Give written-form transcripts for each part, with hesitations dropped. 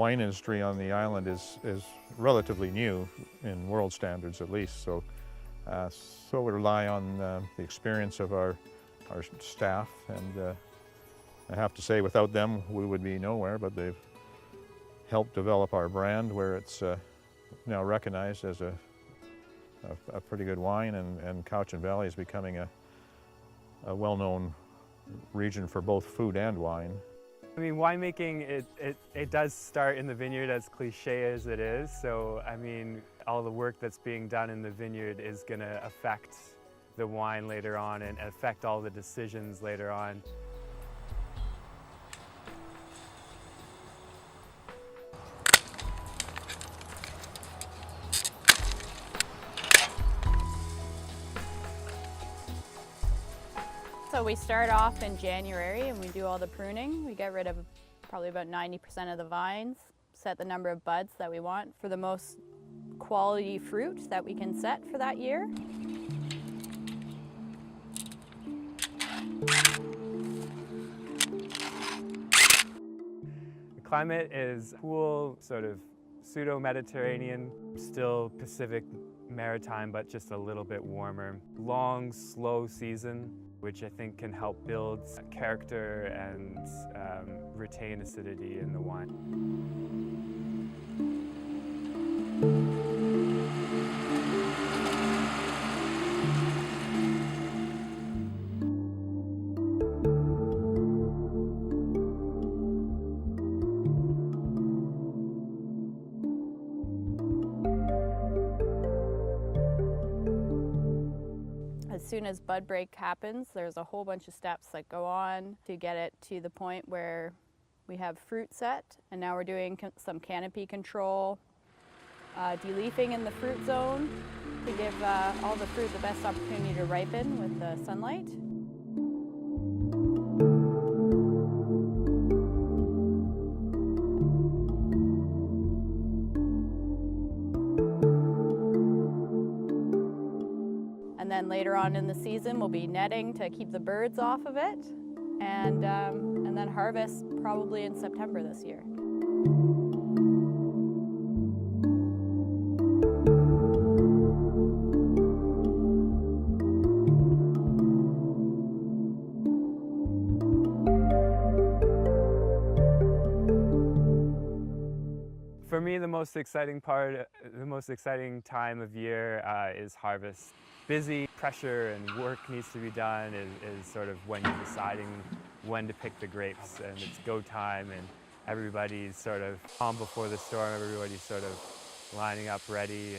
wine industry on the island is relatively new in world standards, at least. So we rely on the experience of our staff, and I have to say, without them, we would be nowhere. But they've helped develop our brand, where it's now recognized as a pretty good wine, and Cowichan Valley is becoming a well-known region for both food and wine. I mean, winemaking, it does start in the vineyard, as cliche as it is. So, I mean, all the work that's being done in the vineyard is going to affect the wine later on and affect all the decisions later on. So we start off in January and we do all the pruning. We get rid of probably about 90% of the vines, set the number of buds that we want for the most quality fruit that we can set for that year. The climate is cool, sort of pseudo-Mediterranean, still Pacific maritime, but just a little bit warmer. Long, slow season, which I think can help build character and retain acidity in the wine. As soon as bud break happens, there's a whole bunch of steps that go on to get it to the point where we have fruit set, and now we're doing some canopy control, de-leafing in the fruit zone to give all the fruit the best opportunity to ripen with the sunlight. And then later on in the season, we'll be netting to keep the birds off of it, and then harvest probably in September this year. For me, the most exciting time of year is harvest. Busy, pressure, and work needs to be done is sort of when you're deciding when to pick the grapes, and it's go time, and everybody's sort of calm before the storm, everybody's sort of lining up ready,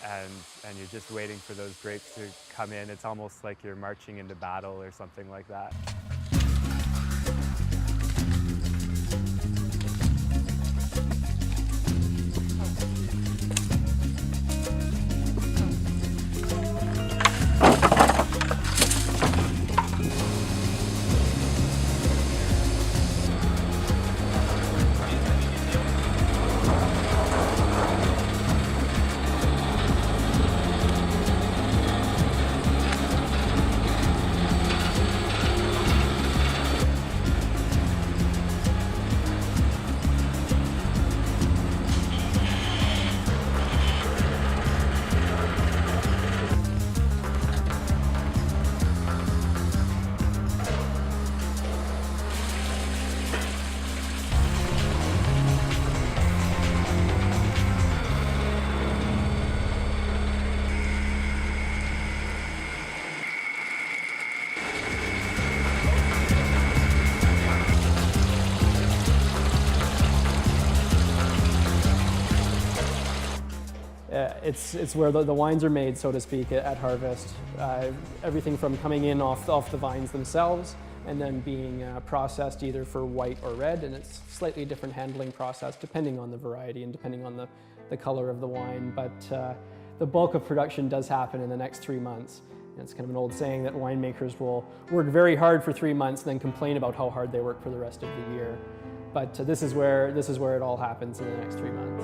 and you're just waiting for those grapes to come in. It's almost like you're marching into battle or something like that. It's where the wines are made, so to speak, at harvest. Everything from coming in off the vines themselves and then being processed either for white or red, and it's slightly different handling process depending on the variety and depending on the color of the wine. But the bulk of production does happen in the next 3 months. And it's kind of an old saying that winemakers will work very hard for 3 months and then complain about how hard they work for the rest of the year. But this is where it all happens in the next 3 months.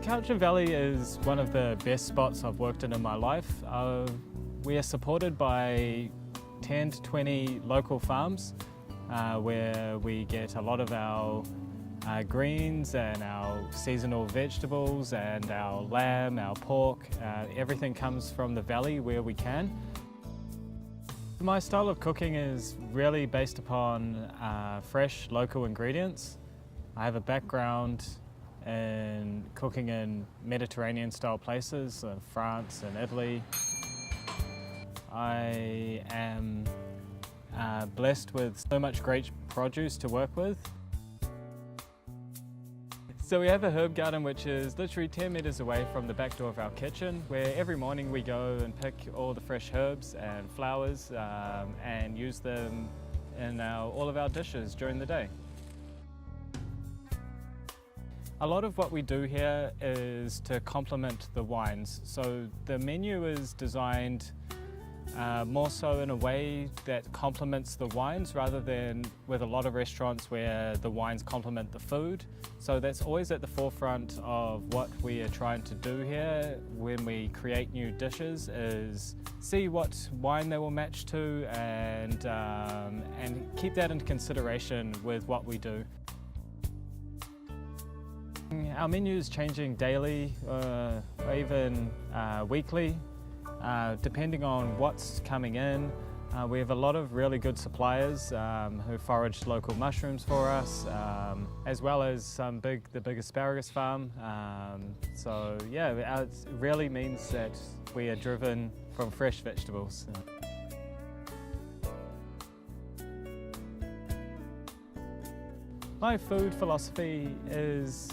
Cowichan Valley is one of the best spots I've worked in my life. We are supported by 10 to 20 local farms where we get a lot of our greens and our seasonal vegetables and our lamb, our pork. Everything comes from the valley where we can. My style of cooking is really based upon fresh local ingredients. I have a background in cooking in Mediterranean style places, France and Italy. I am blessed with so much great produce to work with. So we have a herb garden which is literally 10 metres away from the back door of our kitchen, where every morning we go and pick all the fresh herbs and flowers and use them in all of our dishes during the day. A lot of what we do here is to complement the wines. So the menu is designed more so in a way that complements the wines rather than with a lot of restaurants where the wines complement the food. So that's always at the forefront of what we are trying to do here when we create new dishes, is see what wine they will match to and keep that into consideration with what we do. Our menu is changing daily or even weekly, depending on what's coming in. We have a lot of really good suppliers who forage local mushrooms for us, as well as the big asparagus farm. So yeah, it really means that we are driven from fresh vegetables. My food philosophy is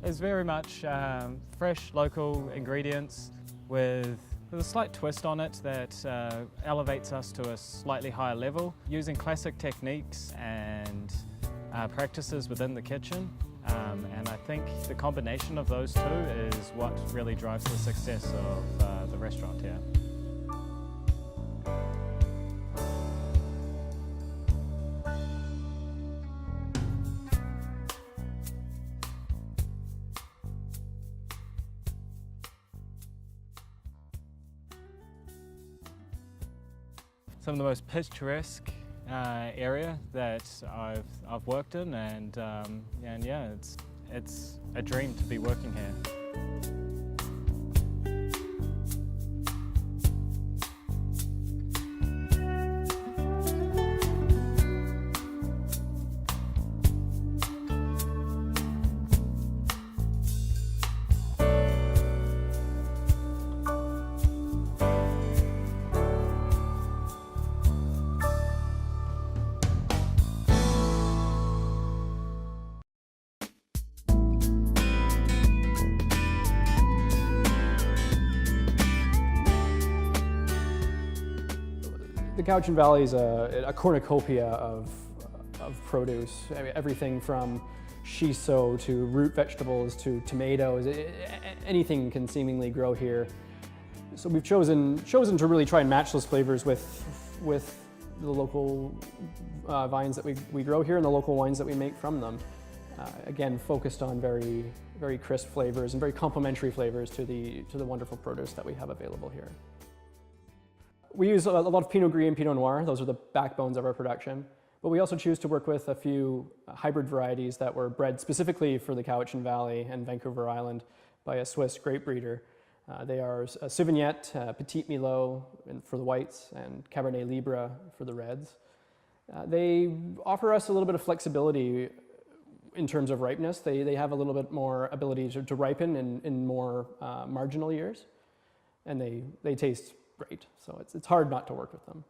very much fresh local ingredients with a slight twist on it that elevates us to a slightly higher level, using classic techniques and practices within the kitchen. And I think the combination of those two is what really drives the success of the restaurant here. Some of the most picturesque area that I've worked in, and yeah, it's a dream to be working here. The Cowichan Valley is a cornucopia of produce. I mean, everything from shiso to root vegetables to tomatoes. Anything can seemingly grow here. So we've chosen to really try and match those flavors with the local vines that we grow here and the local wines that we make from them. Again, focused on very crisp flavors and very complementary flavors to the wonderful produce that we have available here. We use a lot of Pinot Gris and Pinot Noir. Those are the backbones of our production. But we also choose to work with a few hybrid varieties that were bred specifically for the Cowichan Valley and Vancouver Island by a Swiss grape breeder. They are Sauvignon, Petit Milot for the whites, and Cabernet Libre for the reds. They offer us a little bit of flexibility in terms of ripeness. They have a little bit more ability to ripen in more marginal years, and they taste great, so it's hard not to work with them.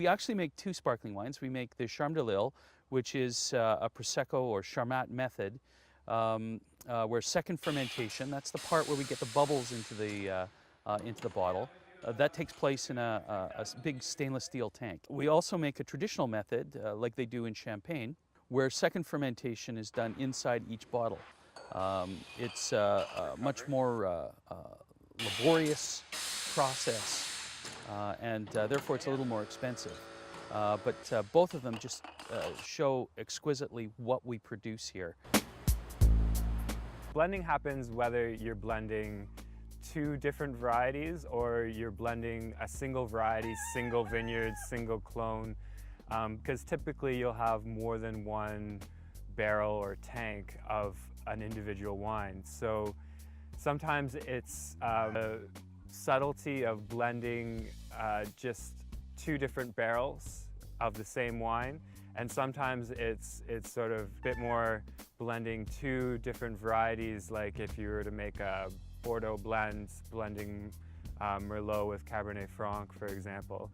We actually make two sparkling wines. We make the Charme de Lille, which is a Prosecco or Charmat method, where second fermentation, that's the part where we get the bubbles into the bottle. That takes place in a big stainless steel tank. We also make a traditional method, like they do in Champagne, where second fermentation is done inside each bottle. It's a much more laborious process, and therefore it's a little more expensive. But both of them just show exquisitely what we produce here. Blending happens whether you're blending two different varieties or you're blending a single variety, single vineyard, single clone, because typically you'll have more than one barrel or tank of an individual wine. So sometimes it's the subtlety of blending just two different barrels of the same wine, and sometimes it's sort of a bit more blending two different varieties, like if you were to make a Bordeaux blend, blending Merlot with Cabernet Franc, for example.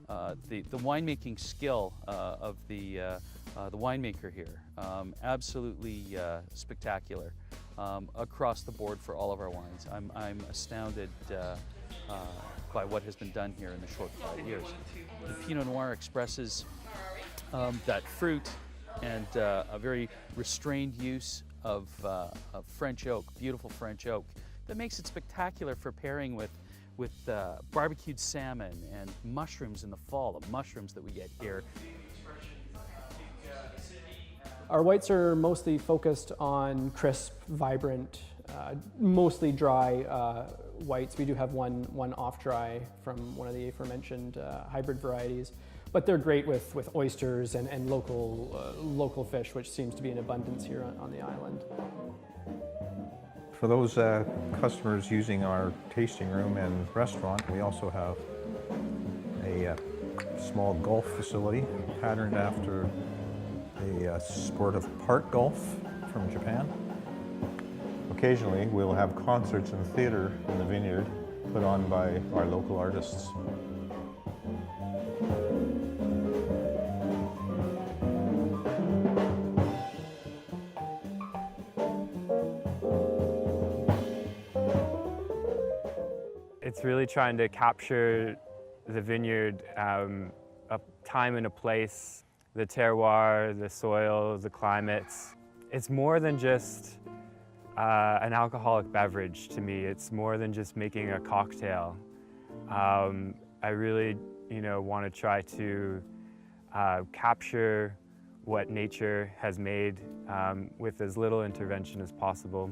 The winemaking skill of the winemaker here, absolutely spectacular across the board for all of our wines. I'm astounded by what has been done here in the short 5 years. The Pinot Noir expresses that fruit and a very restrained use of French oak, beautiful French oak, that makes it spectacular for pairing with barbecued salmon and mushrooms in the fall, the mushrooms that we get here. Our whites are mostly focused on crisp, vibrant, mostly dry whites. We do have one off-dry from one of the aforementioned hybrid varieties, but they're great with oysters and local fish, which seems to be in abundance here on the island. For those customers using our tasting room and restaurant, we also have a small golf facility patterned after the sport of park golf from Japan. Occasionally, we'll have concerts and theater in the vineyard put on by our local artists. It's really trying to capture the vineyard, a time and a place, the terroir, the soil, the climates. It's more than just an alcoholic beverage to me. It's more than just making a cocktail. I really, want to try to capture what nature has made with as little intervention as possible.